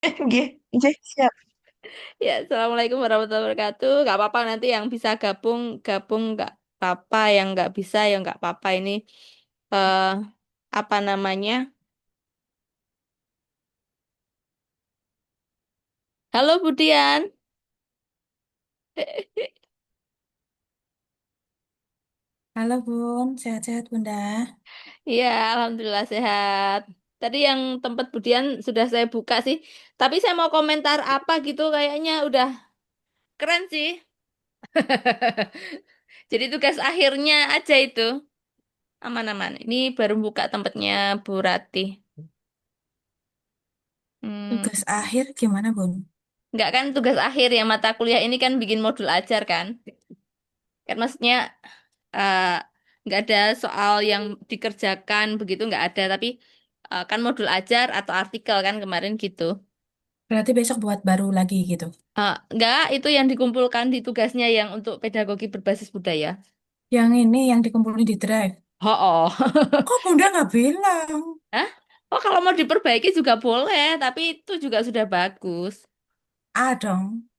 Nggih, nggih, siap. Ya, Assalamualaikum warahmatullahi wabarakatuh. Gak apa-apa nanti yang bisa gabung, gabung nggak apa-apa. Yang nggak bisa ya nggak apa-apa. Ini eh apa namanya? Halo Budian. Halo Bun, sehat-sehat Bunda. Iya, alhamdulillah sehat. Tadi yang tempat Budian sudah saya buka sih. Tapi saya mau komentar apa gitu kayaknya udah keren sih. Jadi tugas akhirnya aja itu aman-aman. Ini baru buka tempatnya Bu Ratih. Hmm. Tugas akhir gimana Bun? Nggak kan tugas akhir ya mata kuliah ini kan bikin modul ajar kan. Kan maksudnya eh, nggak ada soal yang dikerjakan begitu nggak ada. Tapi kan modul ajar atau artikel kan kemarin gitu. Berarti besok buat baru lagi gitu. Nggak, itu yang dikumpulkan di tugasnya yang untuk pedagogi berbasis budaya. Yang ini yang dikumpulin di Drive. Oh, oh. Kok Bunda nggak bilang? Hah? Oh, kalau mau diperbaiki juga boleh, tapi itu juga sudah bagus. Ah dong.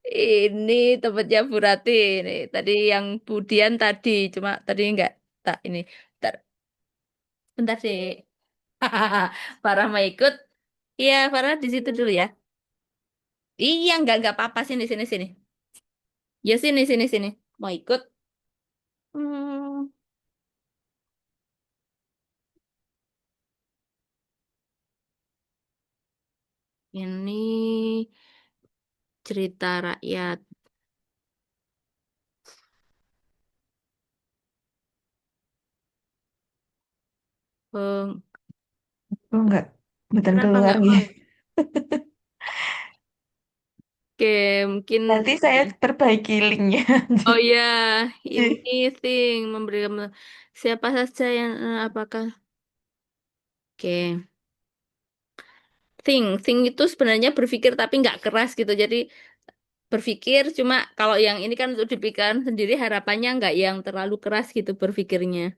Ini tempatnya Bu Rati ini. Tadi yang Budian tadi, cuma tadi enggak tak ini. Bentar, bentar sih. Farah mau ikut. Iya, Farah di situ dulu ya. Iya, enggak apa-apa sini sini sini. Ya sini sini sini. Mau ikut? Hmm, ini cerita rakyat. Peng- Oh enggak, betul Kenapa keluar enggak gitu. mau? Oke, mungkin Nanti saya perbaiki linknya. oh ya, Nggih, ini thing memberi siapa saja yang apakah oke. Think itu sebenarnya berpikir tapi nggak keras gitu. Jadi berpikir cuma kalau yang ini kan untuk dipikirkan sendiri harapannya nggak yang terlalu keras gitu berpikirnya.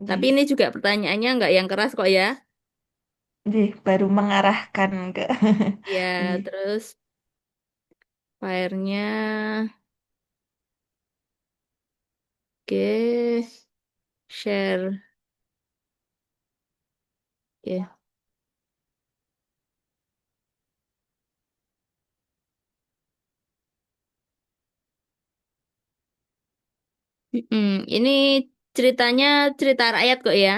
Tapi nggih, ini juga pertanyaannya nggak yang keras kok ya. nggih, baru mengarahkan ke Ya, nggih, terus filenya oke, share ya. Ini ceritanya cerita rakyat kok ya.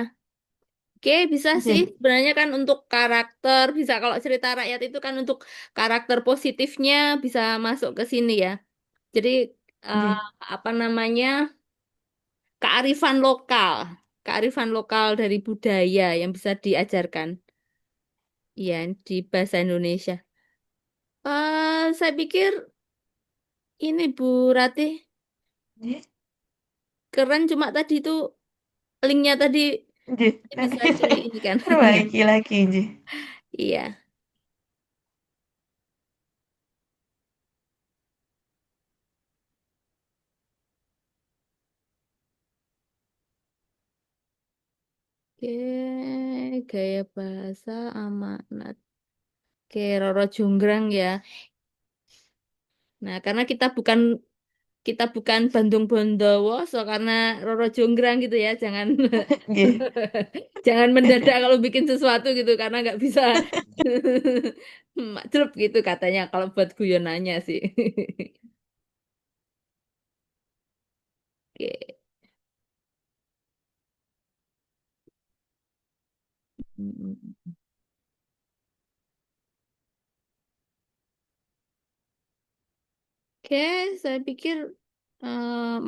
Oke, bisa sih. nggih, Sebenarnya kan untuk karakter, bisa kalau cerita rakyat itu kan untuk karakter positifnya bisa masuk ke sini ya. Jadi eh, nggih, apa namanya kearifan lokal, kearifan lokal dari budaya yang bisa diajarkan, ya di bahasa Indonesia. Saya pikir ini Bu Ratih nggih, keren, cuma tadi itu linknya tadi nggih. Nanti bisa di saya ini kan? Iya, perbaiki lagi, nggih. iya. Oke, gaya bahasa amanat. Oke, Roro Jonggrang ya. Nah, karena kita bukan Bandung Bondowoso karena Roro Jonggrang gitu ya. Jangan Nggih. jangan mendadak kalau bikin sesuatu gitu karena nggak bisa makcrep gitu katanya kalau buat guyonannya sih. Oke. Oke, saya pikir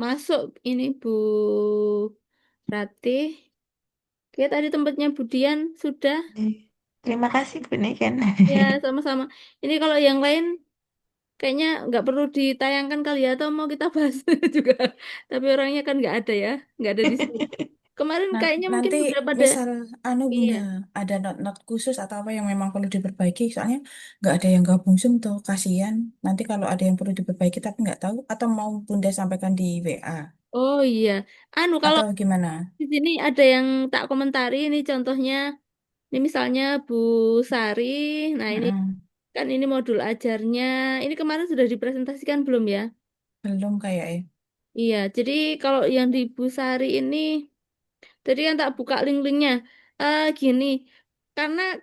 masuk ini Bu Ratih. Oke, tadi tempatnya Budian sudah. Nggih. Terima kasih Bu Niken. Ya, sama-sama. Ini kalau yang lain kayaknya nggak perlu ditayangkan kali ya, atau mau kita bahas juga. Tapi orangnya kan nggak ada ya, nggak ada di sini. Kemarin Nah, kayaknya mungkin nanti udah pada, misal anu iya. Bunda, ada not-not khusus atau apa yang memang perlu diperbaiki, soalnya nggak ada yang gabung Zoom tuh, kasihan. Nanti kalau ada yang perlu diperbaiki tapi nggak tahu, atau mau Bunda sampaikan di WA. Oh iya. Anu kalau Atau gimana? di sini ada yang tak komentari ini contohnya. Ini misalnya Bu Sari. Nah ini Mm-mm. kan ini modul ajarnya. Ini kemarin sudah dipresentasikan belum ya? Belum kayak ya. Iya. Jadi kalau yang di Bu Sari ini, tadi yang tak buka link-linknya. Gini, karena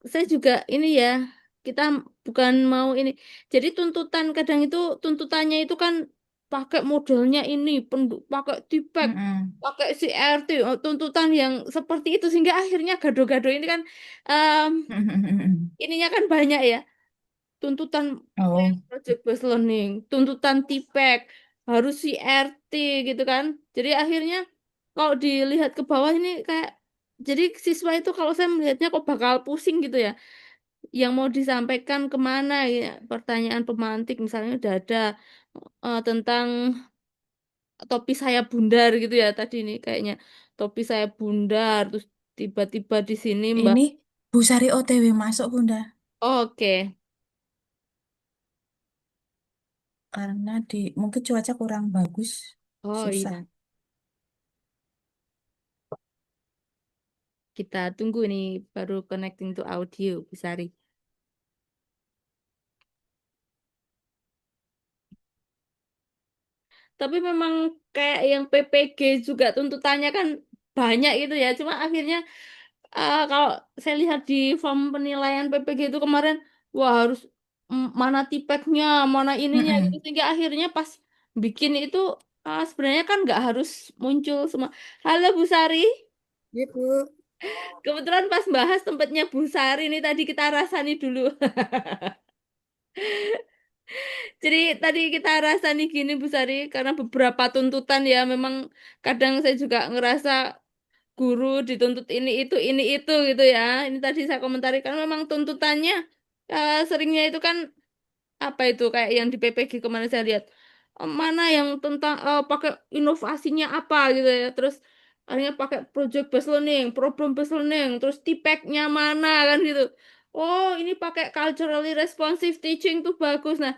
saya juga ini ya, kita bukan mau ini. Jadi tuntutan kadang itu tuntutannya itu kan pakai modelnya ini, pakai tipek, Mm-mm. pakai CRT, tuntutan yang seperti itu sehingga akhirnya gado-gado ini kan em, ininya kan banyak ya. Tuntutan Oh, project based learning, tuntutan tipek, harus CRT gitu kan. Jadi akhirnya kalau dilihat ke bawah ini kayak jadi siswa itu kalau saya melihatnya kok bakal pusing gitu ya yang mau disampaikan kemana ya pertanyaan pemantik misalnya udah ada tentang topi saya bundar gitu ya tadi nih kayaknya topi saya bundar terus tiba-tiba di sini Mbak ini Bu Sari OTW masuk Bunda. oke. Karena di mungkin cuaca kurang bagus, Oh susah. iya, kita tunggu nih baru connecting to audio Bu Sari. Tapi memang kayak yang PPG juga tuntutannya kan banyak itu ya. Cuma akhirnya kalau saya lihat di form penilaian PPG itu kemarin, wah harus mana tipeknya, mana ininya gitu. Mm-mm. Sehingga akhirnya pas bikin itu sebenarnya kan nggak harus muncul semua. Halo Bu Sari, Iya, Bu. kebetulan pas bahas tempatnya Bu Sari ini tadi kita rasani dulu. Jadi tadi kita rasani gini Bu Sari, karena beberapa tuntutan ya memang kadang saya juga ngerasa guru dituntut ini itu gitu ya. Ini tadi saya komentari kan memang tuntutannya seringnya itu kan apa itu kayak yang di PPG kemarin saya lihat mana yang tentang pakai inovasinya apa gitu ya. Terus akhirnya pakai project based learning, problem based learning, terus tipeknya mana kan gitu. Oh, ini pakai culturally responsive teaching tuh bagus. Nah,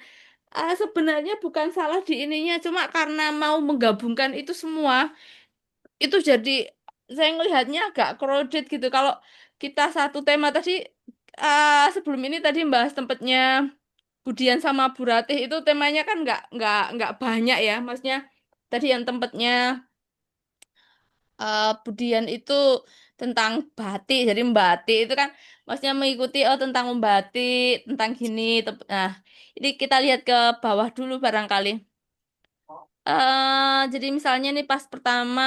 sebenarnya bukan salah di ininya, cuma karena mau menggabungkan itu semua itu jadi saya ngelihatnya agak crowded gitu. Kalau kita satu tema tadi sebelum ini tadi bahas tempatnya Budian sama Bu Ratih itu temanya kan nggak banyak ya. Maksudnya tadi yang tempatnya Budian itu tentang batik. Jadi membatik itu kan maksudnya mengikuti oh tentang membatik, tentang gini. Nah, ini kita lihat ke bawah dulu barangkali. Jadi misalnya nih pas pertama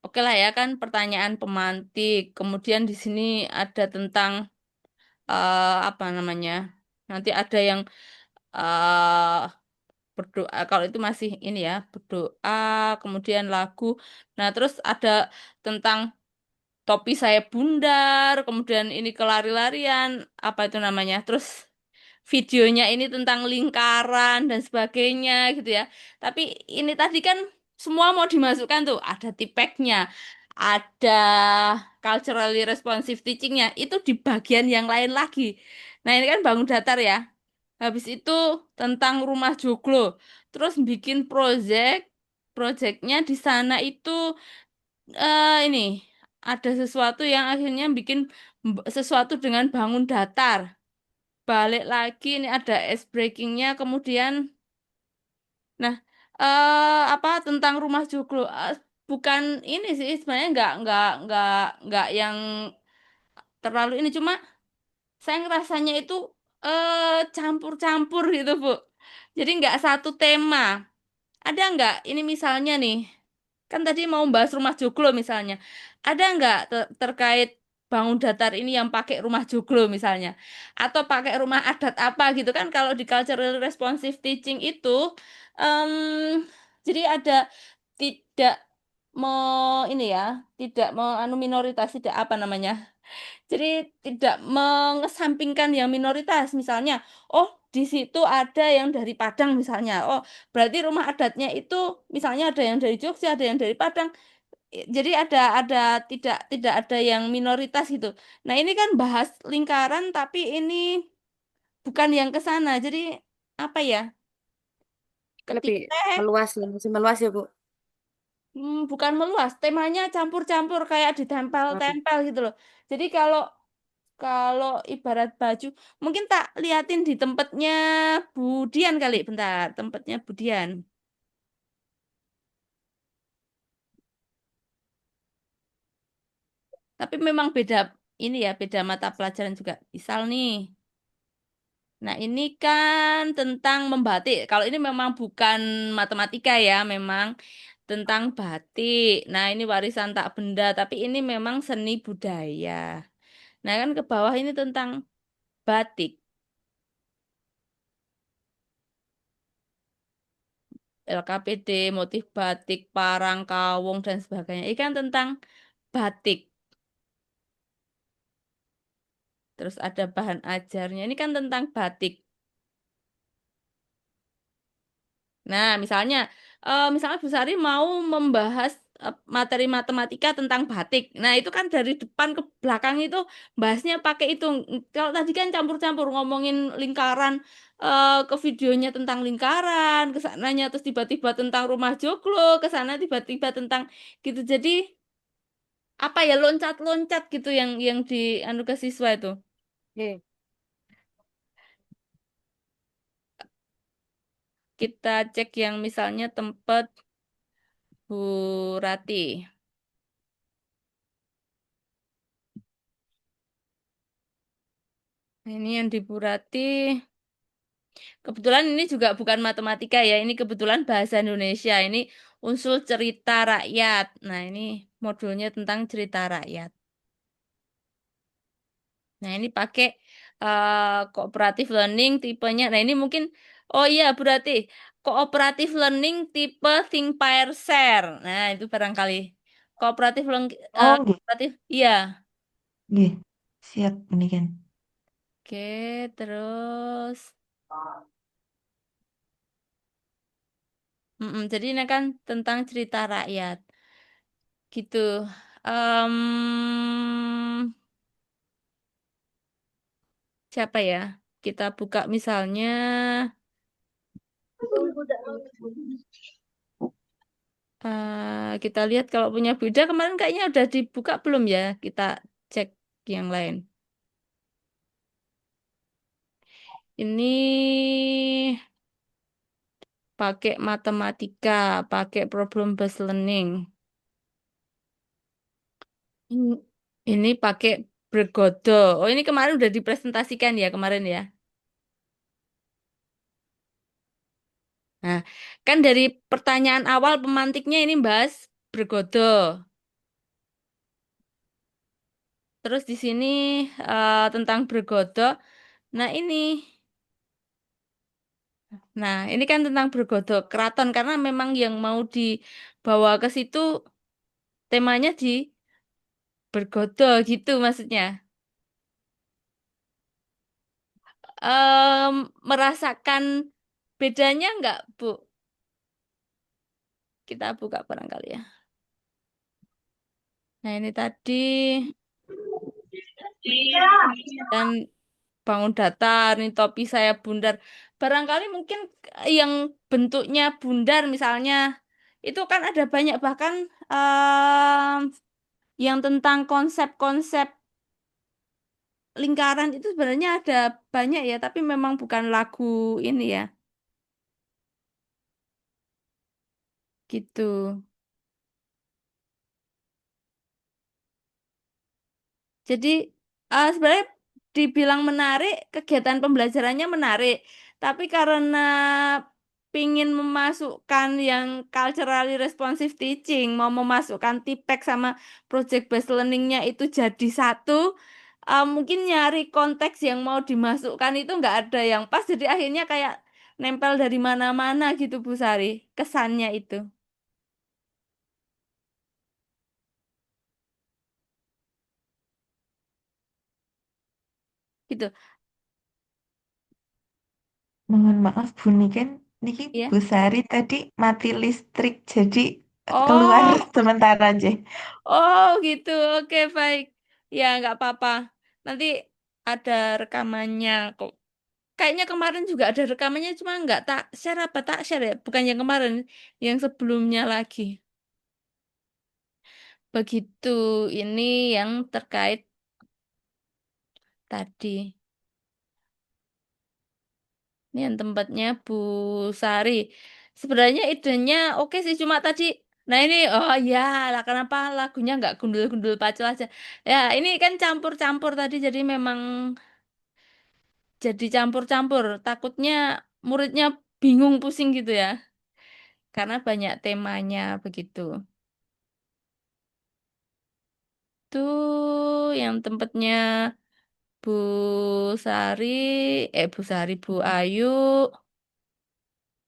oke lah ya kan pertanyaan pemantik. Kemudian di sini ada tentang apa namanya? Nanti ada yang eh berdoa. Kalau itu masih ini ya berdoa. Kemudian lagu. Nah terus ada tentang topi saya bundar. Kemudian ini kelari-larian. Apa itu namanya? Terus videonya ini tentang lingkaran dan sebagainya gitu ya. Tapi ini tadi kan semua mau dimasukkan tuh, ada tipeknya, ada culturally responsive teachingnya, itu di bagian yang lain lagi. Nah ini kan bangun datar ya. Habis itu tentang rumah joglo, terus bikin projectnya di sana itu ini ada sesuatu yang akhirnya bikin sesuatu dengan bangun datar. Balik lagi ini ada ice breakingnya kemudian nah apa tentang rumah joglo. Bukan ini sih sebenarnya nggak yang terlalu ini cuma saya ngerasanya itu campur-campur gitu Bu, jadi nggak satu tema. Ada nggak ini misalnya nih, kan tadi mau bahas rumah joglo misalnya. Ada nggak terkait bangun datar ini yang pakai rumah joglo misalnya? Atau pakai rumah adat apa gitu kan kalau di cultural responsive teaching itu em, jadi ada tidak mau ini ya, tidak mau anu minoritas, tidak apa namanya? Jadi tidak mengesampingkan yang minoritas. Misalnya, oh di situ ada yang dari Padang misalnya. Oh berarti rumah adatnya itu misalnya ada yang dari Jogja, ada yang dari Padang. Jadi ada tidak ada yang minoritas gitu. Nah ini kan bahas lingkaran tapi ini bukan yang ke sana. Jadi apa ya? Ketik lebih teh. meluas ya, masih meluas ya Bu. Bukan meluas, temanya campur-campur kayak Hmm. ditempel-tempel gitu loh. Jadi kalau kalau ibarat baju, mungkin tak liatin di tempatnya Budian kali, bentar, tempatnya Budian. Tapi memang beda ini ya, beda mata pelajaran juga. Misal nih, nah ini kan tentang membatik. Kalau ini memang bukan matematika ya, memang tentang batik. Nah ini warisan tak benda, tapi ini memang seni budaya. Nah kan ke bawah ini tentang batik, LKPD, motif batik, parang, kawung, dan sebagainya. Ini kan tentang batik. Terus ada bahan ajarnya. Ini kan tentang batik. Nah, misalnya Bu Sari mau membahas materi matematika tentang batik. Nah, itu kan dari depan ke belakang itu bahasnya pakai itu. Kalau tadi kan campur-campur ngomongin lingkaran, ke videonya tentang lingkaran, ke sananya terus tiba-tiba tentang rumah joglo, ke sana tiba-tiba tentang gitu. Jadi apa ya loncat-loncat gitu yang di anu ke siswa itu. Oke. Kita cek yang misalnya tempat Bu Rati. Nah, ini yang di Bu Rati. Kebetulan ini juga bukan matematika ya, ini kebetulan bahasa Indonesia. Ini unsur cerita rakyat. Nah, ini modulnya tentang cerita rakyat. Nah, ini pakai cooperative learning tipenya. Nah, ini mungkin, oh iya berarti cooperative learning tipe think pair share. Nah, itu barangkali. Cooperative learning, Oh, nggih. cooperative, iya. Nggih. Siap menikin. Oke, terus. Jadi ini kan tentang cerita rakyat. Gitu. Em, siapa ya? Kita buka misalnya, kita lihat kalau punya Bida kemarin kayaknya udah dibuka belum ya? Kita cek yang lain. Ini pakai matematika, pakai problem based learning. Ini, ini pakai bergodo. Oh, ini kemarin udah dipresentasikan ya kemarin ya. Nah, kan dari pertanyaan awal pemantiknya ini bahas bergodo. Terus di sini tentang bergodo. Nah, ini kan tentang bergodo keraton karena memang yang mau dibawa ke situ temanya di bergodo gitu maksudnya. Merasakan bedanya nggak, Bu? Kita buka barangkali ya. Nah, ini tadi dan bangun datar, ini topi saya bundar. Barangkali mungkin yang bentuknya bundar misalnya itu kan ada banyak bahkan yang tentang konsep-konsep lingkaran itu sebenarnya ada banyak ya, tapi memang bukan lagu ini ya, gitu. Jadi sebenarnya dibilang menarik, kegiatan pembelajarannya menarik, tapi karena pingin memasukkan yang culturally responsive teaching, mau memasukkan TPEK sama project based learningnya itu jadi satu, mungkin nyari konteks yang mau dimasukkan itu nggak ada yang pas, jadi akhirnya kayak nempel dari mana-mana gitu Bu Sari, kesannya itu. Gitu. Mohon maaf Bu Niken, niki Ya. Bu Sari tadi mati listrik jadi keluar Oh, sementara aja. oh gitu. Oke, baik. Ya, nggak apa-apa. Nanti ada rekamannya kok. kayaknya kemarin juga ada rekamannya, cuma nggak tak share apa tak share ya. Bukan yang kemarin, yang sebelumnya lagi. Begitu, ini yang terkait tadi. Ini yang tempatnya Bu Sari. Sebenarnya idenya oke sih, cuma tadi. Nah ini, oh ya lah kenapa lagunya nggak gundul-gundul pacul aja. Ya ini kan campur-campur tadi, jadi memang jadi campur-campur. Takutnya muridnya bingung pusing gitu ya. Karena banyak temanya begitu. Tuh yang tempatnya Bu Sari, Bu Sari, Bu Ayu.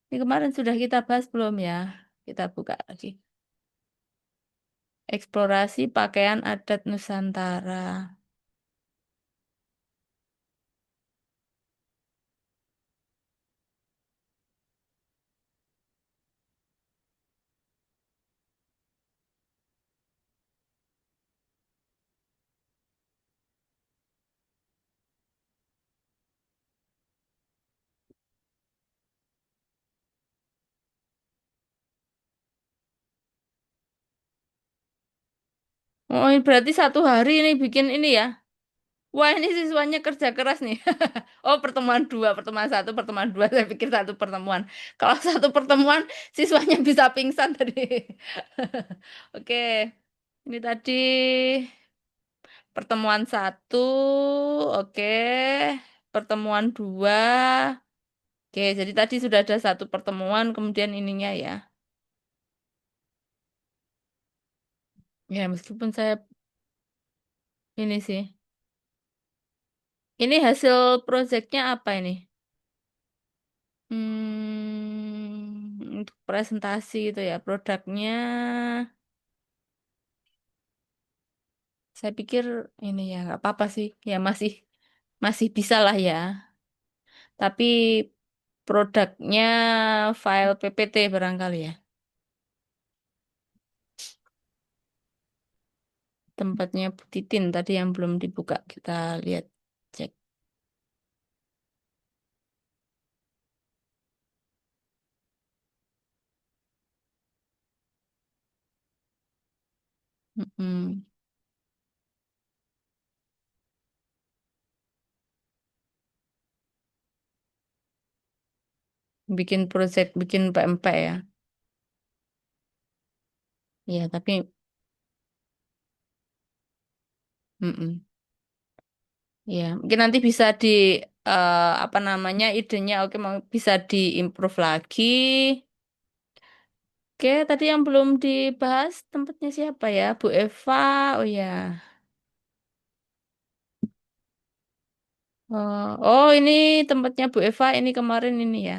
Ini kemarin sudah kita bahas belum ya? Kita buka lagi. Eksplorasi pakaian adat Nusantara. Oh, ini berarti satu hari ini bikin ini ya. Wah, ini siswanya kerja keras nih. Oh, pertemuan dua, pertemuan satu, pertemuan dua. Saya pikir satu pertemuan. Kalau satu pertemuan, siswanya bisa pingsan tadi. Oke, ini tadi pertemuan satu. Oke, pertemuan dua. Oke, jadi tadi sudah ada satu pertemuan, kemudian ininya ya. Ya, meskipun saya ini sih. Ini hasil proyeknya apa ini? Untuk presentasi itu ya, produknya. Saya pikir ini ya nggak apa-apa sih, ya masih masih bisa lah ya. Tapi produknya file PPT barangkali ya. Tempatnya Bu Titin tadi yang belum dibuka, kita lihat cek. Mm-mm. Bikin project, bikin PMP ya. Iya, tapi mm-mm. Ya, mungkin nanti bisa di apa namanya idenya oke mau bisa diimprove lagi. Oke, tadi yang belum dibahas tempatnya siapa ya? Bu Eva. Oh ya. Oh, ini tempatnya Bu Eva ini kemarin ini ya.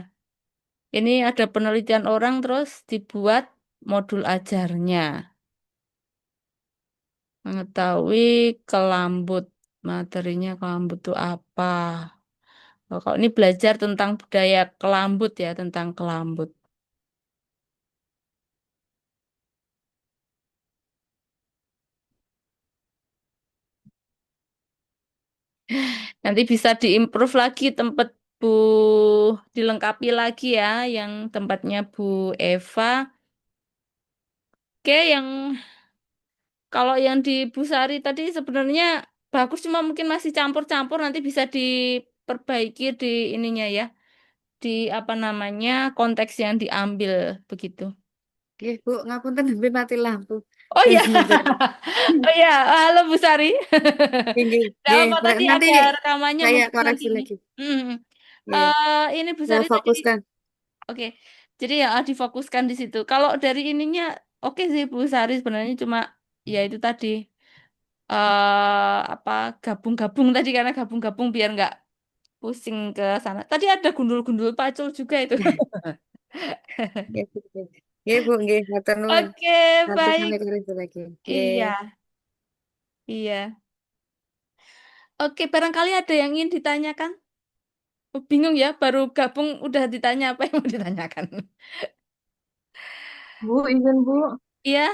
Ini ada penelitian orang terus dibuat modul ajarnya. Mengetahui kelambut. Materinya kelambut itu apa? Oh, kalau ini belajar tentang budaya kelambut ya, tentang kelambut. Nanti bisa diimprove lagi tempat Bu, dilengkapi lagi ya, yang tempatnya Bu Eva. Oke, yang kalau yang di Busari tadi sebenarnya bagus, cuma mungkin masih campur-campur, nanti bisa diperbaiki di ininya ya, di apa namanya konteks yang diambil begitu. Oke, Bu, ngapunten hampir mati lampu. Oh Dan ya, sebentar. oh ya, halo Bu Sari. Nggih, Tidak nggih. apa tadi Nanti ada rekamannya saya mungkin nanti koreksi ini. lagi. Hmm. Nggih, Ini Bu saya Sari tadi, fokuskan. oke. Jadi ya difokuskan di situ. Kalau dari ininya, oke sih Bu Sari sebenarnya cuma ya itu tadi apa gabung-gabung tadi karena gabung-gabung biar nggak pusing ke sana. Tadi ada gundul-gundul pacul juga itu. Nggih, Bu. Nggih, Bu, nggih. Matur nuwun. Oke, Nanti kami baik. koreksi lagi. Nggih. Iya, iya. Oke, barangkali ada yang ingin ditanyakan? Oh, bingung ya, baru gabung udah ditanya apa yang mau ditanyakan. Bu, izin Bu, Iya,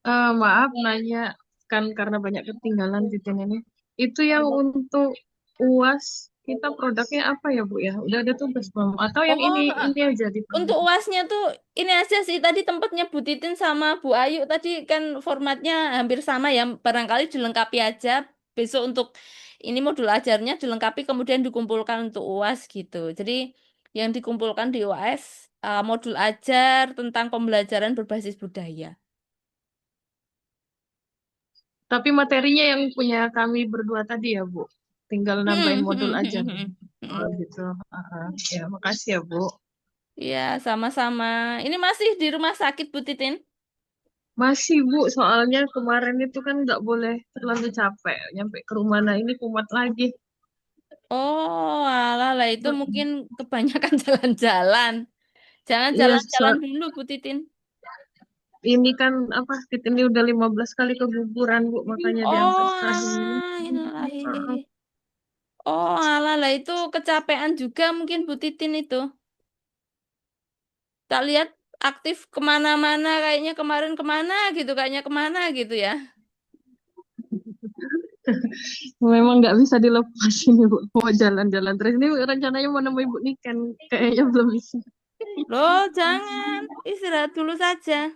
maaf nanya kan karena banyak ketinggalan di ini. Itu yang untuk UAS kita produknya apa ya Bu ya? Udah ada tugas belum? Atau yang Oh, ini aja untuk dipanggil? UASnya tuh ini aja sih tadi tempatnya Bu Titin sama Bu Ayu tadi kan formatnya hampir sama ya. Barangkali dilengkapi aja besok untuk ini modul ajarnya dilengkapi kemudian dikumpulkan untuk UAS gitu. Jadi yang dikumpulkan di UAS modul ajar tentang pembelajaran berbasis budaya. Tapi materinya yang punya kami berdua tadi ya Bu. Tinggal nambahin modul aja. Oh gitu. Ya, makasih ya Bu. Ya, sama-sama. Ini masih di rumah sakit Bu Titin? Masih Bu, soalnya kemarin itu kan nggak boleh terlalu capek. Nyampe ke rumah, nah ini kumat lagi. Oh, alah lah itu mungkin kebanyakan jalan-jalan. Jangan Iya, jalan-jalan dulu Bu Titin. ini kan apa, ini udah 15 kali keguguran Bu, makanya diangkat Oh, sekarang ini. Heeh. alah. Oh, alah lah itu kecapean juga mungkin Bu Titin itu. Tak lihat aktif kemana-mana kayaknya kemarin kemana gitu, kayaknya kemana gitu ya. Memang nggak bisa dilepas ini Bu, mau jalan-jalan terus. Ini rencananya mau nemuin Bu Niken, kayaknya belum bisa. Loh, jangan. Istirahat dulu saja.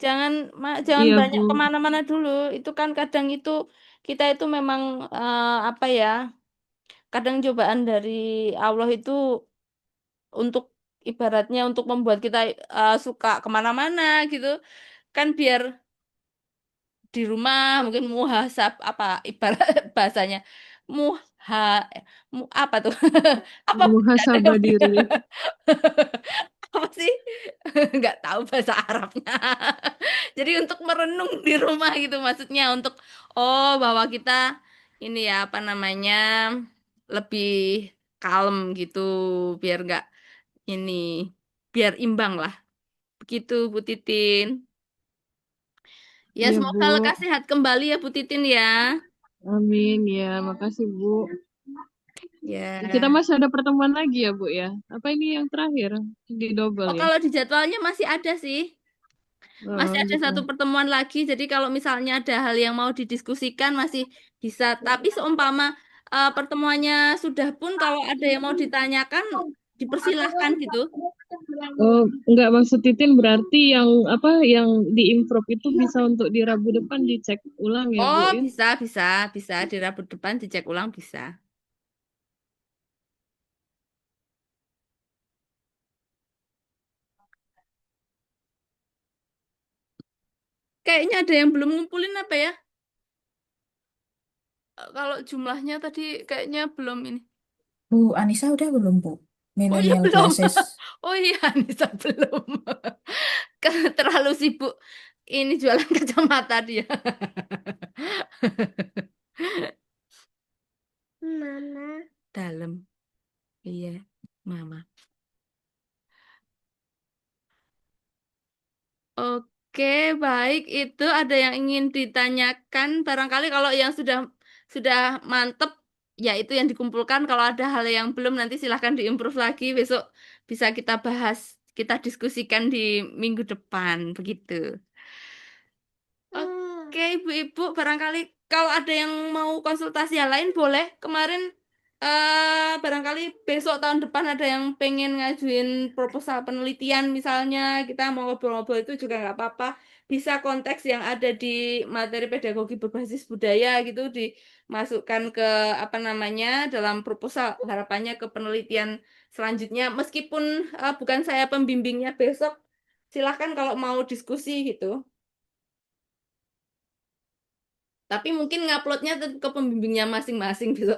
Jangan jangan Iya banyak Bu, kemana-mana dulu. Itu kan kadang itu kita itu memang apa ya? Kadang cobaan dari Allah itu untuk ibaratnya untuk membuat kita suka kemana-mana gitu. Kan biar di rumah mungkin muhasab apa ibarat bahasanya muha apa tuh apa ada muhasabah yang diri. apa sih nggak tahu bahasa Arabnya jadi untuk merenung di rumah gitu maksudnya untuk oh bahwa kita ini ya apa namanya lebih kalem gitu biar nggak ini biar imbang lah begitu Bu Titin ya Iya semoga Bu, lekas sehat kembali ya Bu Titin ya amin ya, makasih Bu. Kita ya masih ada pertemuan lagi ya Bu ya. Apa ini yang terakhir di double oh ya? kalau di jadwalnya masih ada sih Oh, masih ada gitu. satu pertemuan lagi, jadi kalau misalnya ada hal yang mau didiskusikan masih bisa. Tapi seumpama pertemuannya sudah pun, kalau ada yang mau ditanyakan, dipersilahkan gitu. Oh, enggak maksud Titin berarti yang apa yang diimprove itu bisa untuk di Rabu depan dicek ulang ya Bu Oh, ya? bisa, bisa, bisa di Rabu depan dicek ulang bisa. Kayaknya ada yang belum ngumpulin apa ya? Kalau jumlahnya tadi kayaknya belum ini. Bu Anissa udah belum, Bu? Oh ya Millennial belum. Glasses. Oh iya, Anissa belum. Karena terlalu sibuk ini jualan kacamata dia. Dalam. Iya, Mama. Oke, baik. Itu ada yang ingin ditanyakan. Barangkali kalau yang sudah mantep, ya itu yang dikumpulkan. Kalau ada hal yang belum, nanti silahkan diimprove lagi. Besok bisa kita bahas, kita diskusikan di minggu depan. Begitu. Oke, Ibu-ibu, barangkali kalau ada yang mau konsultasi hal lain boleh. Kemarin barangkali besok tahun depan ada yang pengen ngajuin proposal penelitian misalnya, kita mau ngobrol-ngobrol itu juga nggak apa-apa. Bisa konteks yang ada di materi pedagogi berbasis budaya gitu dimasukkan ke apa namanya dalam proposal harapannya ke penelitian selanjutnya. Meskipun bukan saya pembimbingnya besok, silahkan kalau mau diskusi gitu. Tapi mungkin nguploadnya tetap ke pembimbingnya masing-masing gitu.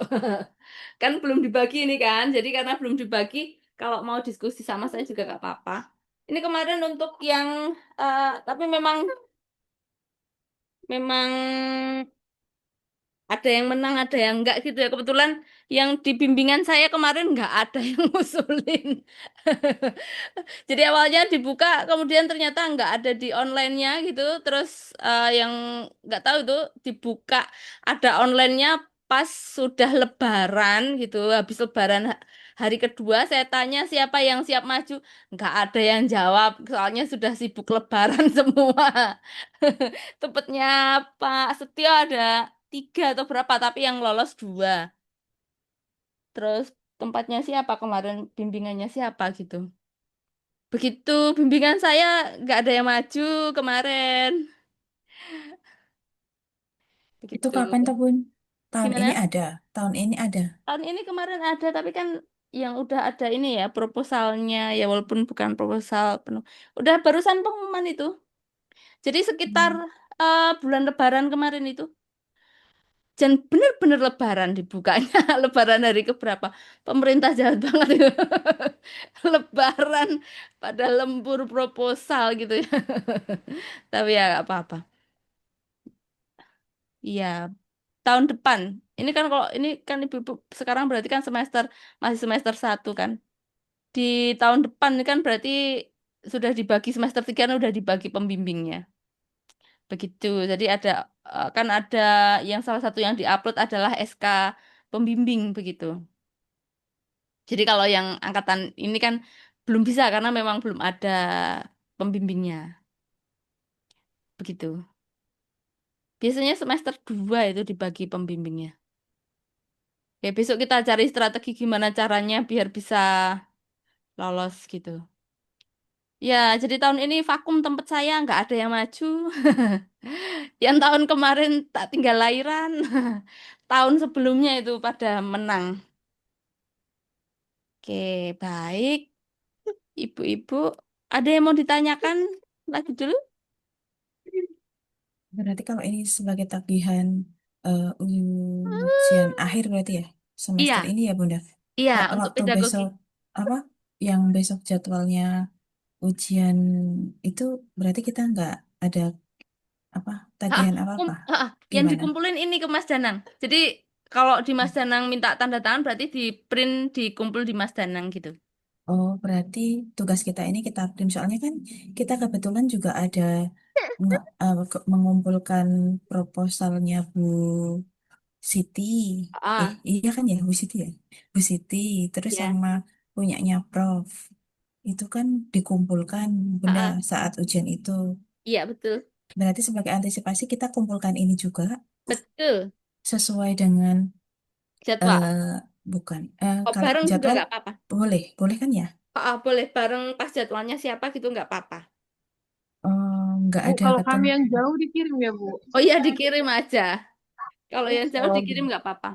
Kan belum dibagi ini kan. Jadi karena belum dibagi, kalau mau diskusi sama saya juga nggak apa-apa. Ini kemarin untuk yang, tapi memang memang ada yang menang, ada yang enggak gitu ya. Kebetulan yang di bimbingan saya kemarin nggak ada yang ngusulin. Jadi awalnya dibuka, kemudian ternyata nggak ada di online-nya gitu. Terus yang nggak tahu itu dibuka ada online-nya pas sudah Lebaran gitu. Habis Lebaran hari kedua saya tanya siapa yang siap maju, nggak ada yang jawab. Soalnya sudah sibuk Lebaran semua. Tepatnya Pak Setio ada 3 atau berapa, tapi yang lolos 2. terus tempatnya siapa kemarin, bimbingannya siapa gitu. Begitu bimbingan saya nggak ada yang maju kemarin. Itu Begitu. kapan tuh, Bun? Tahun ini Gimana? ada. Tahun ini ada. Tahun ini kemarin ada, tapi kan yang udah ada ini ya proposalnya ya walaupun bukan proposal penuh. Udah barusan pengumuman itu. Jadi sekitar Hmm. bulan Lebaran kemarin itu. Dan bener-bener Lebaran dibukanya. Lebaran hari keberapa? Pemerintah jahat banget itu. Lebaran pada lembur proposal gitu ya. Tapi ya nggak apa-apa. Iya, tahun depan. Ini kan kalau ini kan ibu-ibu sekarang berarti kan masih semester 1 kan. Di tahun depan ini kan berarti sudah dibagi semester 3 kan udah dibagi pembimbingnya. Begitu. Jadi kan ada yang salah satu yang diupload adalah SK pembimbing begitu. Jadi kalau yang angkatan ini kan belum bisa karena memang belum ada pembimbingnya. Begitu. Biasanya semester 2 itu dibagi pembimbingnya. Ya besok kita cari strategi gimana caranya biar bisa lolos gitu. Ya, jadi tahun ini vakum tempat saya, nggak ada yang maju. Yang tahun kemarin tak tinggal lahiran. Tahun sebelumnya itu pada menang. Oke, baik. Ibu-ibu, ada yang mau ditanyakan lagi dulu? Berarti kalau ini sebagai tagihan ujian akhir berarti ya semester Iya, ini ya Bunda. iya, untuk Waktu pedagogi. besok apa yang besok jadwalnya ujian itu berarti kita nggak ada apa Ah, tagihan apa-apa. yang Gimana? dikumpulin ini ke Mas Danang. Jadi kalau di Mas Danang minta tanda tangan berarti di print dikumpul di Mas Danang gitu. Oh, berarti tugas kita ini kita print soalnya kan kita kebetulan juga ada mengumpulkan proposalnya Bu Siti. Ah, Iya kan ya Bu Siti ya. Bu Siti terus ya. sama punyanya Prof. Itu kan dikumpulkan benda Ah, saat ujian itu. iya betul. Berarti sebagai antisipasi kita kumpulkan ini juga Betul. sesuai dengan Jadwal. eh bukan Oh, kalau bareng juga jadwal nggak apa-apa. boleh boleh kan ya? Boleh bareng pas jadwalnya siapa gitu nggak apa-apa. Nggak Bu, ada kalau kami ketemu. yang jauh dikirim ya, Bu. Oh iya dikirim aja. Kalau yang jauh Oh, dikirim nggak apa-apa.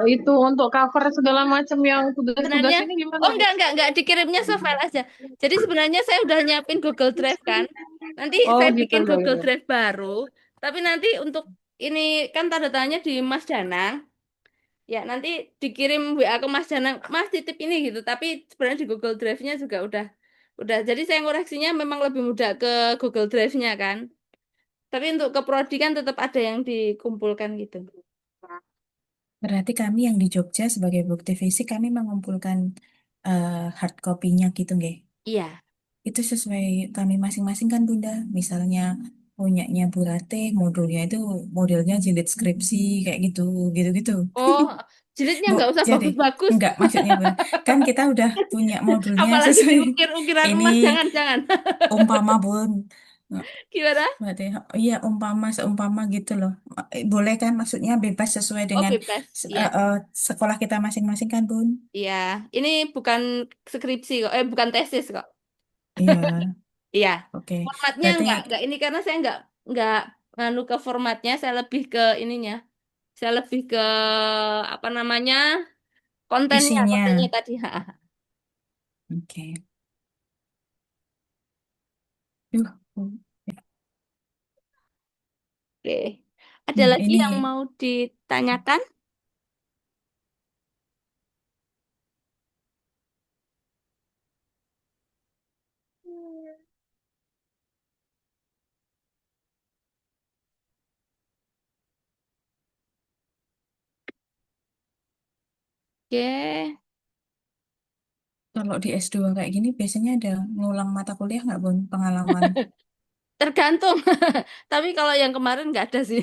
itu untuk cover segala macam yang tugas-tugas Sebenarnya, ini gimana, oh Bu? enggak dikirimnya se-file aja. Jadi sebenarnya saya udah nyiapin Google Drive kan. Nanti Oh, saya gitu bikin ya. Google Drive baru. Tapi nanti untuk ini kan tanda tanya di Mas Danang. Ya nanti dikirim WA ke Mas Danang. Mas titip ini gitu. Tapi sebenarnya di Google Drive-nya juga udah. Jadi saya ngoreksinya memang lebih mudah ke Google Drive-nya kan. Tapi untuk ke prodi kan tetap ada yang dikumpulkan gitu. Berarti kami yang di Jogja sebagai bukti fisik kami mengumpulkan hard copy-nya gitu nggih. Iya. Itu sesuai kami masing-masing kan Bunda. Misalnya punyanya Bu Ratih modulnya itu modelnya jilid skripsi kayak gitu gitu-gitu. Oh, jilidnya Bu, nggak usah jadi bagus-bagus. enggak maksudnya Bunda. Kan kita udah punya modulnya Apalagi sesuai diukir-ukiran ini emas, jangan. umpama Bun. Gimana? Berarti iya umpama seumpama gitu loh. Boleh kan maksudnya bebas sesuai Oh, dengan bebas. Iya. sekolah kita masing-masing kan Bun? Iya. Ini bukan skripsi kok. Bukan tesis kok. Iya, Iya. oke. Formatnya Berarti nggak ini karena saya nggak nganu ke formatnya. Saya lebih ke ininya. Saya lebih ke apa namanya kontennya isinya. tadi. Oke. Duh, Oke. Ada nah lagi ini yang mau ditanyakan? Oke. kalau di S2 kayak gini biasanya ada ngulang mata kuliah nggak Bun? Pengalaman. Tergantung. Tapi kalau yang kemarin nggak ada sih.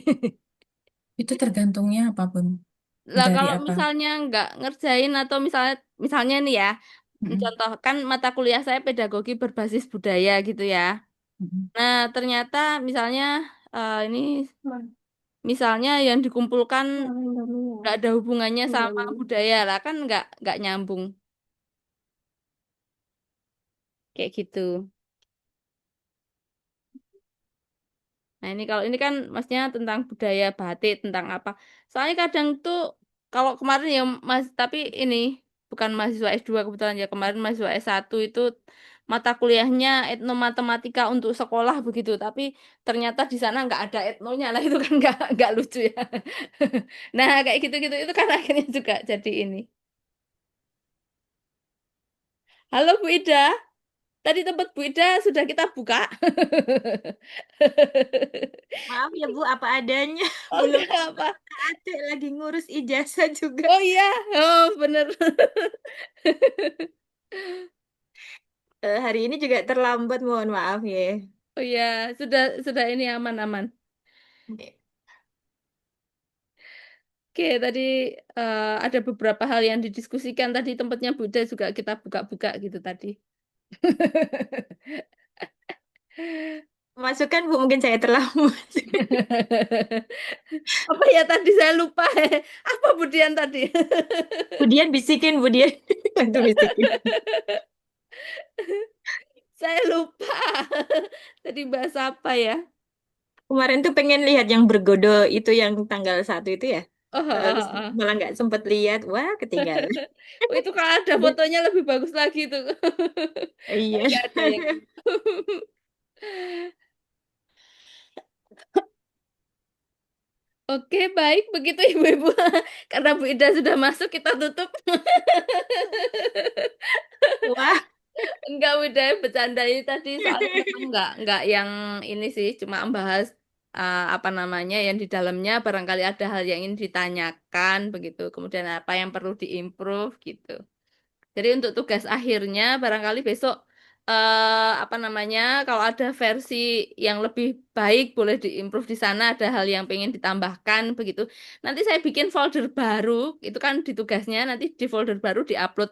Itu tergantungnya apa Bun? Lah Dari kalau apa? misalnya nggak ngerjain atau misalnya nih ya, Mm-mm. contoh kan mata kuliah saya pedagogi berbasis budaya gitu ya. Mm-mm. Nah ternyata misalnya ini misalnya yang dikumpulkan nggak ada hubungannya sama budaya lah kan nggak nyambung kayak gitu. Nah ini kalau ini kan maksudnya tentang budaya batik tentang apa. Soalnya kadang tuh kalau kemarin ya mas tapi ini bukan mahasiswa S2 kebetulan ya kemarin mahasiswa S1 itu mata kuliahnya etnomatematika untuk sekolah begitu. Tapi ternyata di sana nggak ada etnonya lah itu kan nggak lucu ya. Nah kayak gitu-gitu itu kan akhirnya juga jadi ini. Halo Bu Ida, tadi tempat Bu Ida sudah kita buka. Maaf ya Bu, apa adanya. Oh Belum enggak apa. atik lagi ngurus ijazah juga. Oh iya, oh bener. Hari ini juga terlambat, mohon maaf ya. Oh iya, sudah ini aman-aman. Oke, tadi ada beberapa hal yang didiskusikan tadi tempatnya Buddha juga kita buka-buka gitu tadi. Masukkan Bu, mungkin saya terlambat. Apa ya tadi saya lupa. Apa Budian tadi? Budian bisikin, Budian. Bantu bisikin. Saya lupa. Tadi bahasa apa ya? Kemarin tuh pengen lihat yang bergodo itu yang tanggal 1 itu ya. Oh, Terus oh, oh. malah nggak sempet lihat. Wah, ketinggalan. Oh, itu kalau ada fotonya lebih bagus lagi tuh. Iya. Nggak ada yang. Oke, baik begitu Ibu-ibu. Karena Bu Ida sudah masuk, kita tutup. Wah, Enggak udah bercanda ini tadi soalnya memang enggak yang ini sih cuma membahas apa namanya yang di dalamnya barangkali ada hal yang ingin ditanyakan begitu kemudian apa yang perlu diimprove gitu. Jadi untuk tugas akhirnya barangkali besok apa namanya kalau ada versi yang lebih baik boleh diimprove di sana ada hal yang pengen ditambahkan begitu. Nanti saya bikin folder baru itu kan di tugasnya nanti di folder baru diupload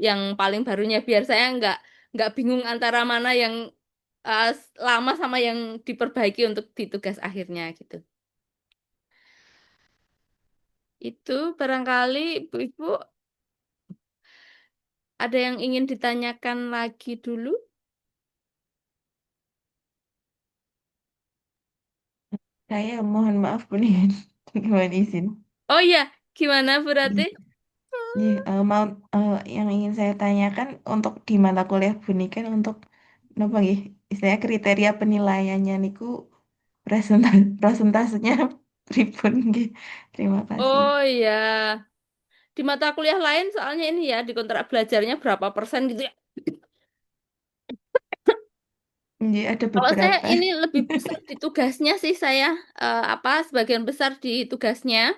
yang paling barunya biar saya nggak bingung antara mana yang lama sama yang diperbaiki untuk di tugas akhirnya gitu. Itu barangkali Ibu-ibu ada yang ingin ditanyakan lagi dulu? Saya mohon maaf nih, mohon izin. Oh iya, gimana Bu Rati? Iya, mau yang ingin saya tanyakan untuk di mata kuliah Bunikan untuk apa nggih? Istilahnya kriteria penilaiannya niku presentasenya pripun nggih. Terima kasih. Oh iya, di mata kuliah lain soalnya ini ya di kontrak belajarnya berapa persen gitu ya. Nggih, ada Kalau saya beberapa. ini lebih besar di tugasnya sih saya apa sebagian besar di tugasnya.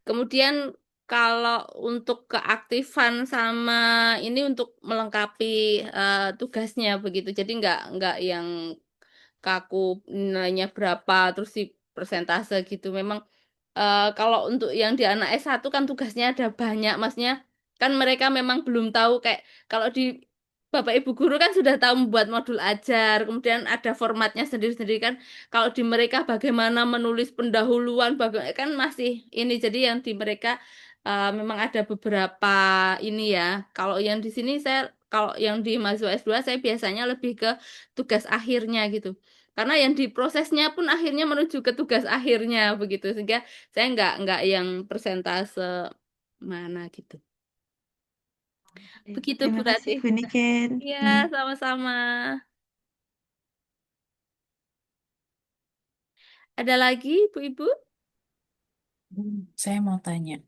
Kemudian kalau untuk keaktifan sama ini untuk melengkapi tugasnya begitu. Jadi nggak yang kaku nilainya berapa terus si persentase gitu. Memang kalau untuk yang di anak S1 kan tugasnya ada banyak, masnya kan mereka memang belum tahu kayak kalau di Bapak Ibu guru kan sudah tahu membuat modul ajar, kemudian ada formatnya sendiri-sendiri kan. Kalau di mereka bagaimana menulis pendahuluan, bagaimana kan masih ini. Jadi yang di mereka memang ada beberapa ini ya. Kalau yang di sini saya kalau yang di mahasiswa S2 saya biasanya lebih ke tugas akhirnya gitu. Karena yang di prosesnya pun akhirnya menuju ke tugas akhirnya begitu sehingga saya nggak yang persentase mana gitu. Begitu Bu Terima kasih Ratih. Bunikan. Iya, Iya. sama-sama. Ada lagi Bu Ibu? Saya mau tanya,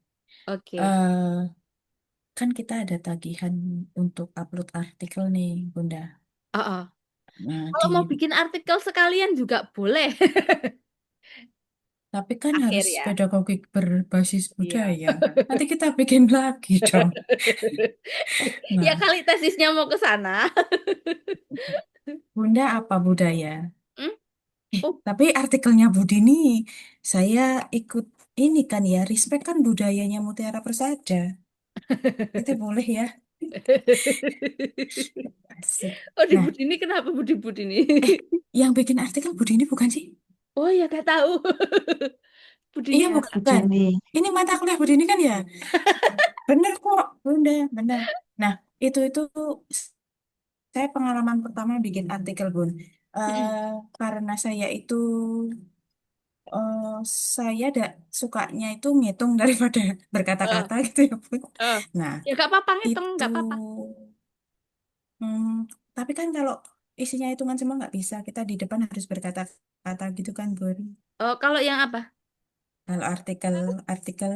Oke. eh kan kita ada tagihan untuk upload artikel nih, Bunda. Oh, oh. Nah, Kalau mau bikin artikel sekalian juga boleh. tapi kan Akhir harus ya. pedagogik berbasis Iya. budaya. Nanti kita bikin lagi dong. Ya Nah, kali tesisnya mau ke sana. Bunda apa budaya? Hmm? Oh, Tapi artikelnya Budi ini saya ikut ini kan ya, respect kan budayanya Mutiara Persada. Itu boleh ya? Asik. oh di Nah, Budi ini kenapa Budi-Budi ini? yang bikin artikel Budi ini bukan sih? Oh ya gak tahu. Iya Budinya. Bu bukan. Juni. Ini mata kuliah Budi ini kan ya. Bener kok, Bunda, bener. Nah, itu saya pengalaman pertama bikin artikel, Bun. Mm-mm. Karena saya itu eh, saya sukanya itu ngitung daripada Eh, berkata-kata gitu ya, Bun. eh. Nah, Ya gak apa-apa ngitung, itu gak apa-apa. hmm, tapi kan kalau isinya hitungan semua nggak bisa. Kita di depan harus berkata-kata gitu kan, Bun. Oh, kalau yang apa? Kalau artikel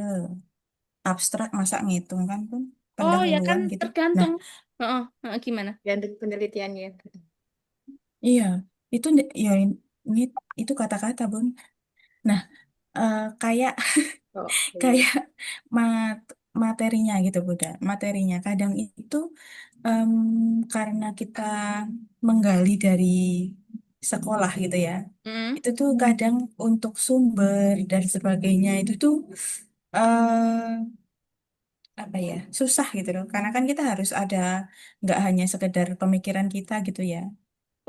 abstrak masa ngitung kan, Bun? Oh ya kan Pendahuluan gitu. Nah, tergantung. Heeh, heeh, gimana? Gantung penelitiannya. iya, itu ya ini itu kata-kata, Bun. Nah, kayak Oke. kayak mat materinya gitu Bunda. Materinya kadang itu em, karena kita menggali dari sekolah gitu ya. Mm. Itu tuh kadang untuk sumber dan sebagainya itu tuh apa ya susah gitu loh. Karena kan kita harus ada nggak hanya sekedar pemikiran kita gitu ya.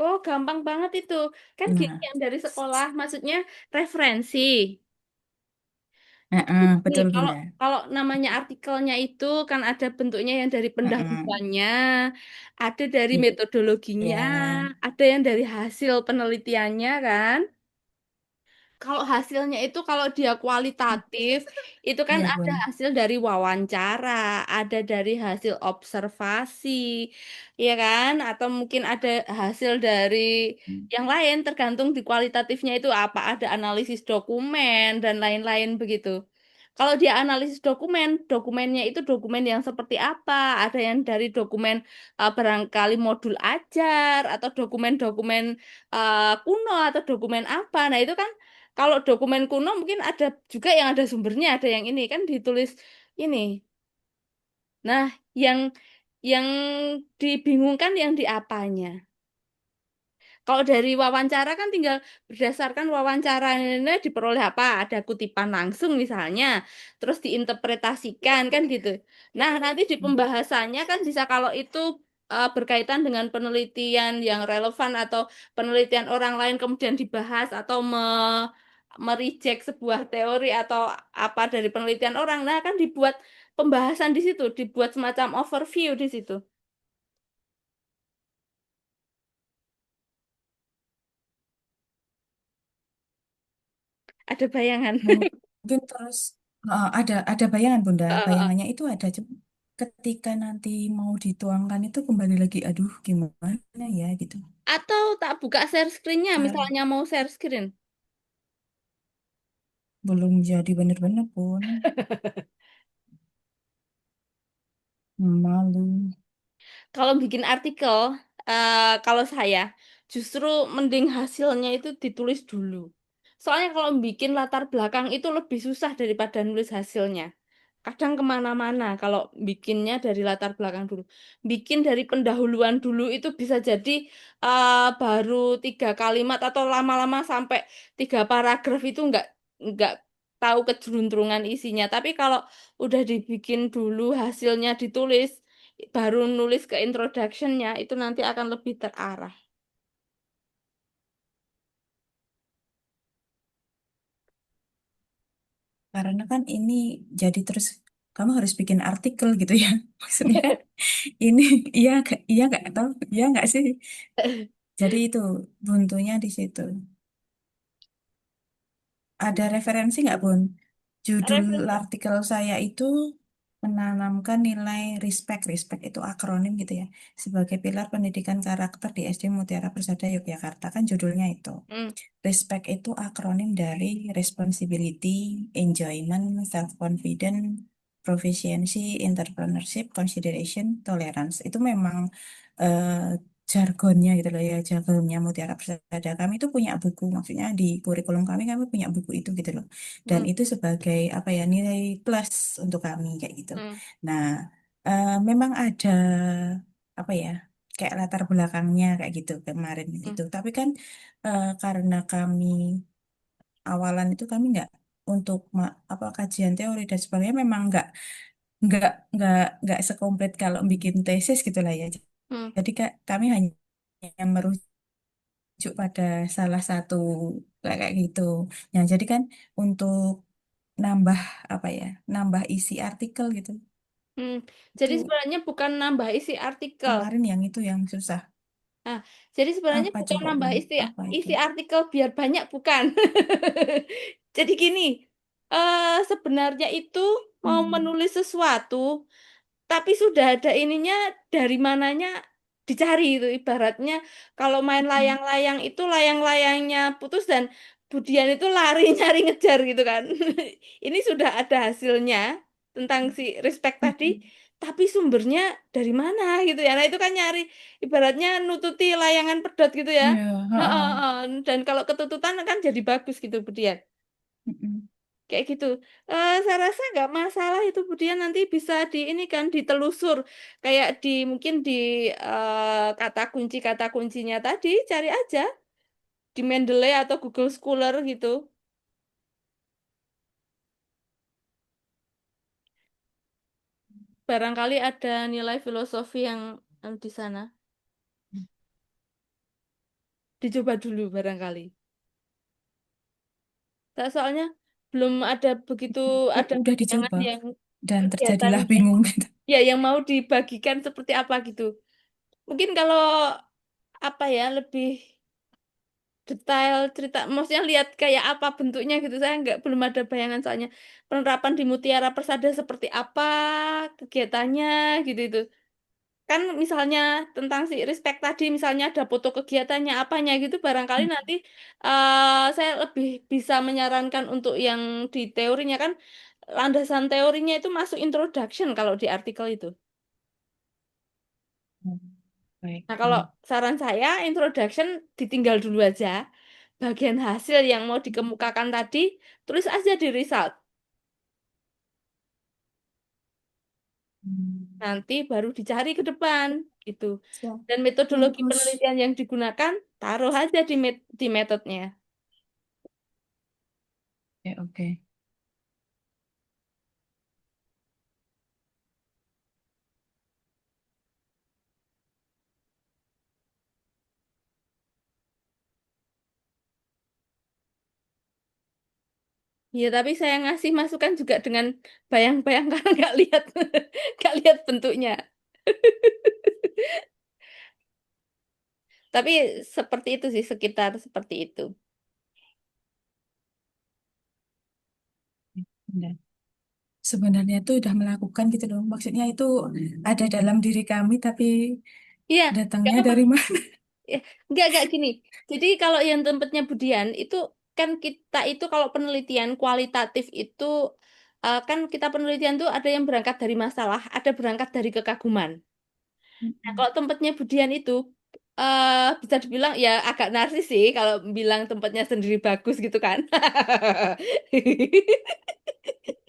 Oh, gampang banget itu. Kan gini Nah, yang dari sekolah, maksudnya referensi. Nih, betul kalau Bunda. kalau namanya artikelnya itu kan ada bentuknya yang dari Heeh. pendahuluannya, ada dari metodologinya, Ya, ada yang dari hasil penelitiannya kan. Kalau hasilnya itu kalau dia kualitatif, itu kan iya ada Bun. hasil dari wawancara, ada dari hasil observasi, ya kan? Atau mungkin ada hasil dari yang lain, tergantung di kualitatifnya itu apa, ada analisis dokumen dan lain-lain begitu. Kalau dia analisis dokumen, dokumennya itu dokumen yang seperti apa? Ada yang dari dokumen barangkali modul ajar atau dokumen-dokumen kuno atau dokumen apa. Nah, itu kan kalau dokumen kuno mungkin ada juga yang ada sumbernya, ada yang ini kan ditulis ini. Nah, yang yang dibingungkan yang di apanya. Kalau dari wawancara kan tinggal berdasarkan wawancaranya diperoleh apa? Ada kutipan langsung misalnya, terus diinterpretasikan kan gitu. Nah, nanti di pembahasannya kan bisa kalau itu berkaitan dengan penelitian yang relevan atau penelitian orang lain kemudian dibahas atau mereject sebuah teori atau apa dari penelitian orang. Nah, kan dibuat pembahasan di situ, dibuat semacam overview di situ. Ada bayangan. Mungkin terus ada bayangan Bunda. Bayangannya itu ada. Cuma ketika nanti mau dituangkan itu kembali lagi, aduh gimana ya gitu. Atau tak buka share screen-nya, Karena misalnya mau share screen. belum jadi bener-bener pun malu. Kalau bikin artikel, kalau saya justru mending hasilnya itu ditulis dulu. Soalnya kalau bikin latar belakang itu lebih susah daripada nulis hasilnya. Kadang kemana-mana kalau bikinnya dari latar belakang dulu. Bikin dari pendahuluan dulu itu bisa jadi baru 3 kalimat atau lama-lama sampai 3 paragraf itu nggak tahu kejuruntrungan isinya. Tapi kalau udah dibikin dulu hasilnya ditulis, baru nulis ke introduction-nya itu nanti akan lebih terarah. Karena kan ini jadi terus kamu harus bikin artikel gitu ya. Maksudnya ini iya nggak tahu iya nggak sih. Jadi itu buntunya di situ. Ada referensi nggak, Bun? Judul Referensi. artikel saya itu menanamkan nilai respect. Respect itu akronim gitu ya. Sebagai pilar pendidikan karakter di SD Mutiara Persada Yogyakarta. Kan judulnya itu. Hmm, Respect itu akronim dari responsibility, enjoyment, self-confidence, proficiency, entrepreneurship, consideration, tolerance. Itu memang eh, jargonnya gitu loh ya, jargonnya Mutiara Persada. Kami itu punya buku, maksudnya di kurikulum kami punya buku itu gitu loh. Dan hmm, itu sebagai apa ya nilai plus untuk kami kayak gitu. hmm, Nah, memang ada apa ya kayak latar belakangnya kayak gitu kemarin hmm, itu. Tapi kan karena kami awalan itu kami nggak untuk apa kajian teori dan sebagainya memang nggak nggak sekomplit kalau bikin tesis gitu lah ya. hmm. Jadi kami hanya merujuk pada salah satu kayak gitu. Nah, jadi kan untuk nambah apa ya, nambah isi artikel gitu. Hmm. Jadi Itu sebenarnya bukan nambah isi artikel. kemarin yang itu yang susah. Nah, jadi sebenarnya Apa bukan coba Bu? nambah isi Apa itu? isi artikel biar banyak, bukan. Jadi gini, sebenarnya itu mau Hmm. menulis sesuatu, tapi sudah ada ininya, dari mananya dicari itu. Ibaratnya kalau main Hmm. layang-layang itu layang-layangnya putus dan Budian itu lari nyari ngejar gitu kan. Ini sudah ada hasilnya tentang si respect tadi, Hmm. tapi sumbernya dari mana gitu ya. Nah, itu kan nyari, ibaratnya nututi layangan pedot gitu ya. Iya, Heeh, heeh. heeh. Dan kalau ketututan kan jadi bagus gitu Budian. Mm-mm. Kayak gitu. Saya rasa nggak masalah itu Budian, nanti bisa di ini kan ditelusur, kayak di mungkin di kata kuncinya tadi cari aja di Mendeley atau Google Scholar gitu. Barangkali ada nilai filosofi yang di sana. Dicoba dulu barangkali. Soalnya belum ada begitu, ada Udah bayangan dicoba yang dan terjadilah kegiatannya, bingung gitu. ya yang mau dibagikan seperti apa gitu. Mungkin kalau apa ya, lebih detail cerita, maksudnya lihat kayak apa bentuknya gitu, saya nggak, belum ada bayangan, soalnya penerapan di Mutiara Persada seperti apa kegiatannya gitu itu kan. Misalnya tentang si respect tadi, misalnya ada foto kegiatannya apanya gitu, barangkali nanti saya lebih bisa menyarankan untuk yang di teorinya kan, landasan teorinya itu masuk introduction kalau di artikel itu. Hmm. Baik. Nah, kalau saran saya, introduction ditinggal dulu aja. Bagian hasil yang mau dikemukakan tadi, tulis aja di result. Hmm. Nanti baru dicari ke depan, gitu. Siap. Dan metodologi Bagus. penelitian yang digunakan, taruh aja di metodenya. Oke, oke. Ya, tapi saya ngasih masukan juga dengan bayang-bayang karena nggak lihat, nggak lihat bentuknya. Tapi seperti itu sih, sekitar seperti itu. Benar. Sebenarnya itu udah melakukan gitu loh. Maksudnya itu ada dalam diri kami, tapi Iya, nggak datangnya apa-apa. dari mana? Ya, enggak gini. Jadi kalau yang tempatnya Budian itu kan, kita itu kalau penelitian kualitatif itu kan kita penelitian tuh ada yang berangkat dari masalah, ada berangkat dari kekaguman. Nah, Mm-mm. kalau tempatnya Budian itu bisa dibilang ya agak narsis sih kalau bilang tempatnya sendiri bagus gitu kan.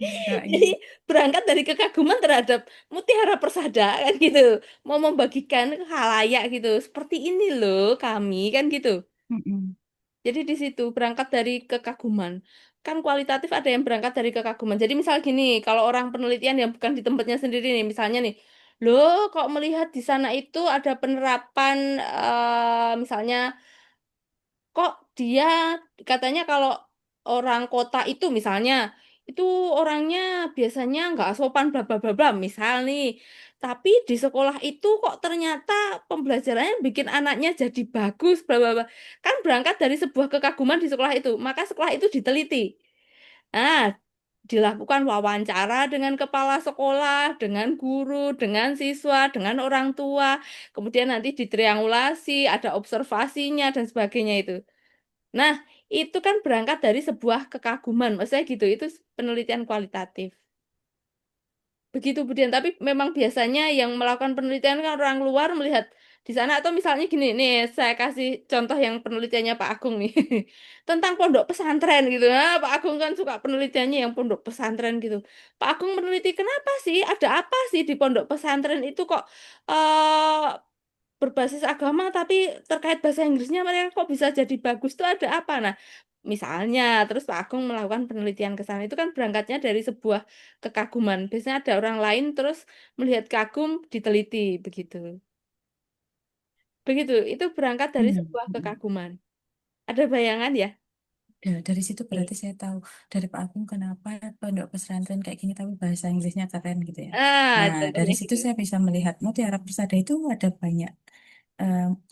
Enggak, Jadi ya. berangkat dari kekaguman terhadap Mutiara Persada kan gitu. Mau membagikan ke khalayak gitu. Seperti ini loh kami kan gitu. Mm-mm. Jadi di situ berangkat dari kekaguman. Kan kualitatif ada yang berangkat dari kekaguman. Jadi misal gini, kalau orang penelitian yang bukan di tempatnya sendiri nih, misalnya nih, loh kok melihat di sana itu ada penerapan, misalnya kok dia katanya kalau orang kota itu misalnya itu orangnya biasanya nggak sopan bla bla bla bla misal nih, tapi di sekolah itu kok ternyata pembelajarannya bikin anaknya jadi bagus bla bla bla, kan berangkat dari sebuah kekaguman di sekolah itu, maka sekolah itu diteliti. Nah, dilakukan wawancara dengan kepala sekolah, dengan guru, dengan siswa, dengan orang tua, kemudian nanti ditriangulasi, ada observasinya dan sebagainya itu. Nah, itu kan berangkat dari sebuah kekaguman, maksudnya gitu. Itu penelitian kualitatif. Begitu, Budian. Tapi memang biasanya yang melakukan penelitian kan orang luar melihat di sana, atau misalnya gini, nih saya kasih contoh yang penelitiannya Pak Agung nih tentang pondok pesantren gitu. Nah, Pak Agung kan suka penelitiannya yang pondok pesantren gitu. Pak Agung meneliti kenapa sih, ada apa sih di pondok pesantren itu kok eh berbasis agama tapi terkait bahasa Inggrisnya mereka kok bisa jadi bagus tuh, ada apa? Nah, misalnya terus Pak Agung melakukan penelitian ke sana, itu kan berangkatnya dari sebuah kekaguman. Biasanya ada orang lain terus melihat kagum, diteliti begitu. Begitu, itu berangkat dari Iya. sebuah Mm-mm. kekaguman. Ada bayangan ya? Dari situ Oke. berarti saya tahu dari Pak Agung kenapa pondok pesantren kayak gini tapi bahasa Inggrisnya keren gitu ya. Nah, dari Contohnya situ gitu. saya bisa melihat Mutiara Persada itu ada banyak.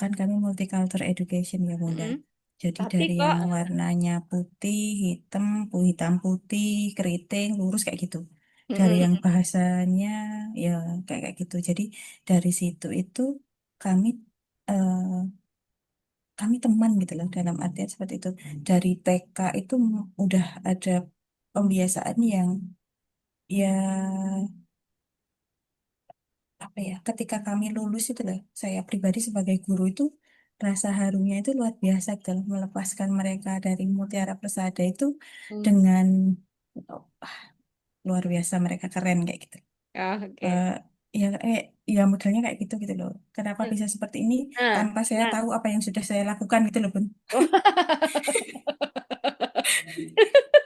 Kan kami multicultural education ya Bunda. Mm-mm. Jadi Tapi dari kok yang warnanya putih, hitam putih, keriting, lurus kayak gitu. Dari yang mm-mm. bahasanya ya kayak gitu. Jadi dari situ itu kami eh, kami teman gitu loh dalam artian seperti itu. Dari TK itu udah ada pembiasaan yang ya apa ya ketika kami lulus itu loh saya pribadi sebagai guru itu rasa harunya itu luar biasa gitu loh, melepaskan mereka dari Mutiara Persada itu Hmm. dengan oh, luar biasa mereka keren kayak gitu. Oh, oke. Eh, ya ya modelnya kayak gitu gitu loh. Kenapa bisa seperti ini Nah, tanpa saya tahu apa yang sudah saya lakukan gitu loh Bun.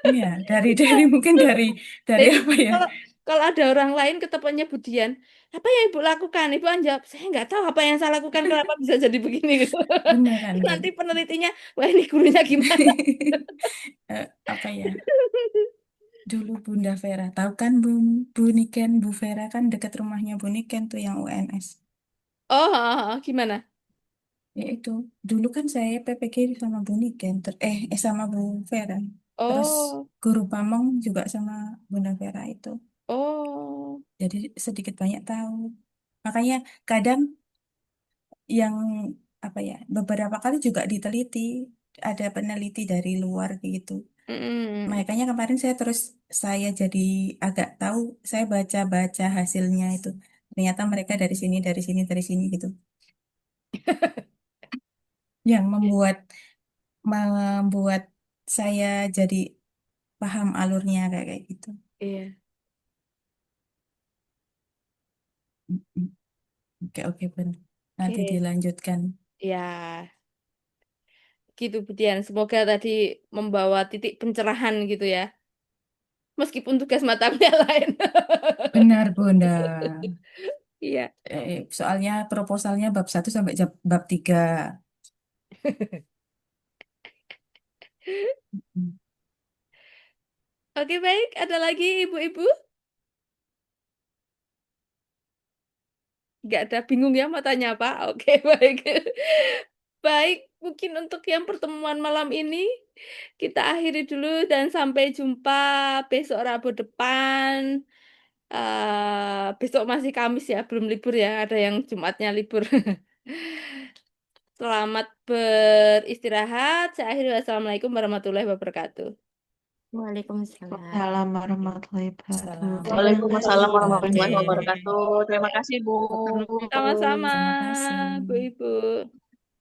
Iya, dari mungkin dari Jadi apa ya? kalau kalau ada orang lain ketemuannya Budian, apa yang ibu lakukan? Ibu kan jawab, saya nggak tahu apa yang saya lakukan, kenapa bisa jadi begini gitu. Beneran Terus kan? nanti penelitinya, wah ini gurunya gimana? Apa ya? Dulu Bunda Vera, tahu kan Bu Niken, Bu Vera kan deket rumahnya Bu Niken tuh yang UNS. Oh, gimana? Ya itu, dulu kan saya PPG sama Bu Niken, sama Bu Vera. Terus Oh, guru Pamong juga sama Bunda Vera itu. oh, Jadi sedikit banyak tahu. Makanya kadang yang apa ya, beberapa kali juga diteliti, ada peneliti dari luar gitu. mm, Makanya kemarin saya jadi agak tahu, saya baca-baca hasilnya itu. Ternyata mereka dari sini gitu. Yang membuat saya jadi paham alurnya kayak gitu. iya, Mm-mm. Oke, oke, Ben. Nanti oke, dilanjutkan. ya, gitu Budian. Semoga tadi membawa titik pencerahan gitu ya, meskipun tugas mata kuliah lain. Benar, Bunda. Iya. Soalnya proposalnya bab 1 sampai bab 3. Mm. Oke, baik. Ada lagi ibu-ibu? Nggak ada, bingung ya mau tanya apa? Oke, baik. Baik, mungkin untuk yang pertemuan malam ini kita akhiri dulu dan sampai jumpa besok Rabu depan. Besok masih Kamis ya, belum libur ya. Ada yang Jumatnya libur. Selamat beristirahat. Saya akhiri. Wassalamualaikum warahmatullahi wabarakatuh. Waalaikumsalam. Salam warahmatullahi wabarakatuh. Salam Terima kasih, Waalaikumsalam warahmatullahi Bu warahmatullahi Ade. wabarakatuh. wabarakatuh. Terima kasih, Bu. Sama-sama, Terima kasih. Bu Ibu.